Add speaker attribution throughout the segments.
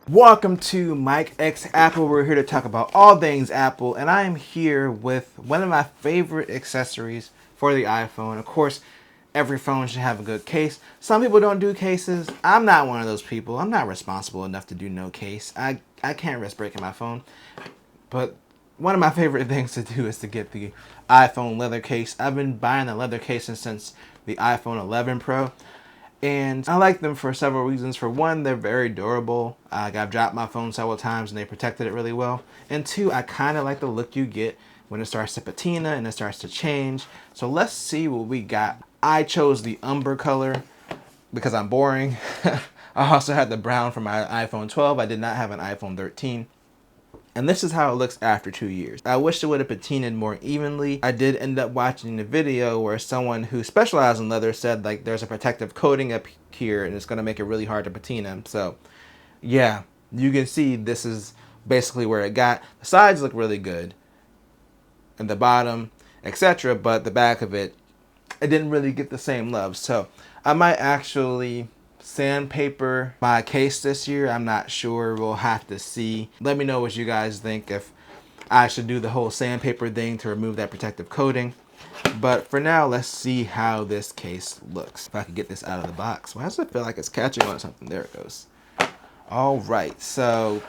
Speaker 1: Welcome to Mike X Apple. We're here to talk about all things Apple, and I am here with one of my favorite accessories for the iPhone. Of course, every phone should have a good case. Some people don't do cases. I'm not one of those people. I'm not responsible enough to do no case. I can't risk breaking my phone. But one of my favorite things to do is to get the iPhone leather case. I've been buying the leather cases since the iPhone 11 Pro. And I like them for several reasons. For one, they're very durable. I've dropped my phone several times and they protected it really well. And two, I kind of like the look you get when it starts to patina and it starts to change. So let's see what we got. I chose the umber color because I'm boring. I also had the brown for my iPhone 12. I did not have an iPhone 13. And this is how it looks after 2 years. I wish it would have patinaed more evenly. I did end up watching a video where someone who specialized in leather said like there's a protective coating up here and it's going to make it really hard to patina. So yeah, you can see this is basically where it got. The sides look really good and the bottom, etc. But the back of it didn't really get the same love. So I might actually sandpaper my case this year. I'm not sure. We'll have to see. Let me know what you guys think, if I should do the whole sandpaper thing to remove that protective coating. But for now, let's see how this case looks. If I could get this out of the box. Why does it feel like it's catching on something? There it goes. All right, so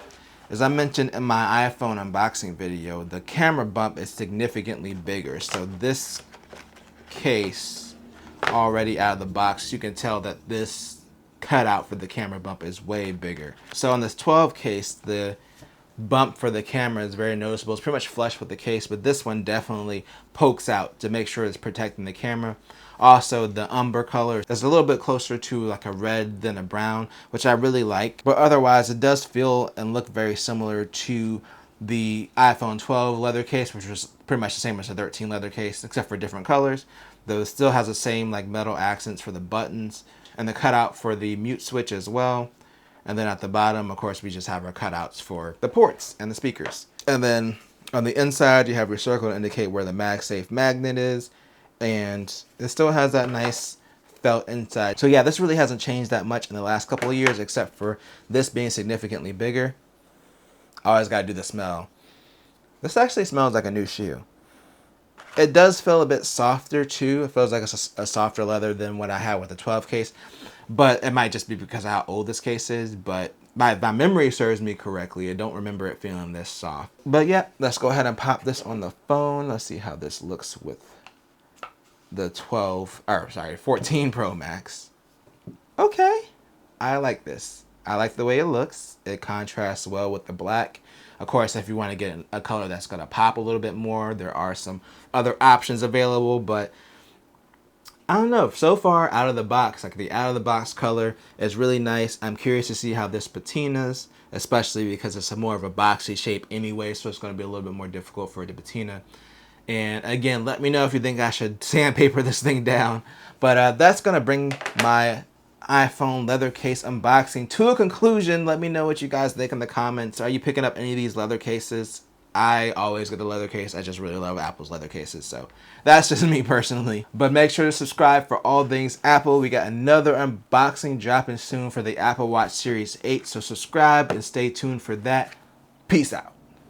Speaker 1: as I mentioned in my iPhone unboxing video, the camera bump is significantly bigger. So this case already out of the box, you can tell that this cutout for the camera bump is way bigger. So on this 12 case, the bump for the camera is very noticeable. It's pretty much flush with the case, but this one definitely pokes out to make sure it's protecting the camera. Also, the umber color is a little bit closer to like a red than a brown, which I really like. But otherwise, it does feel and look very similar to the iPhone 12 leather case, which was pretty much the same as the 13 leather case, except for different colors. Though it still has the same like metal accents for the buttons and the cutout for the mute switch as well. And then at the bottom, of course, we just have our cutouts for the ports and the speakers. And then on the inside, you have your circle to indicate where the MagSafe magnet is. And it still has that nice felt inside. So yeah, this really hasn't changed that much in the last couple of years, except for this being significantly bigger. I always got to do the smell. This actually smells like a new shoe. It does feel a bit softer too. It feels like it's a softer leather than what I had with the 12 case. But it might just be because of how old this case is. But my memory serves me correctly. I don't remember it feeling this soft. But yeah, let's go ahead and pop this on the phone. Let's see how this looks with the 14 Pro Max. Okay, I like this. I like the way it looks. It contrasts well with the black. Of course, if you want to get a color that's going to pop a little bit more, there are some other options available. But I don't know. So far, out of the box, like the out of the box color is really nice. I'm curious to see how this patinas, especially because it's more of a boxy shape anyway. So it's going to be a little bit more difficult for it to patina. And again, let me know if you think I should sandpaper this thing down. But that's going to bring my iPhone leather case unboxing to a conclusion. Let me know what you guys think in the comments. Are you picking up any of these leather cases? I always get the leather case. I just really love Apple's leather cases. So that's just me personally. But make sure to subscribe for all things Apple. We got another unboxing dropping soon for the Apple Watch Series 8. So subscribe and stay tuned for that. Peace out.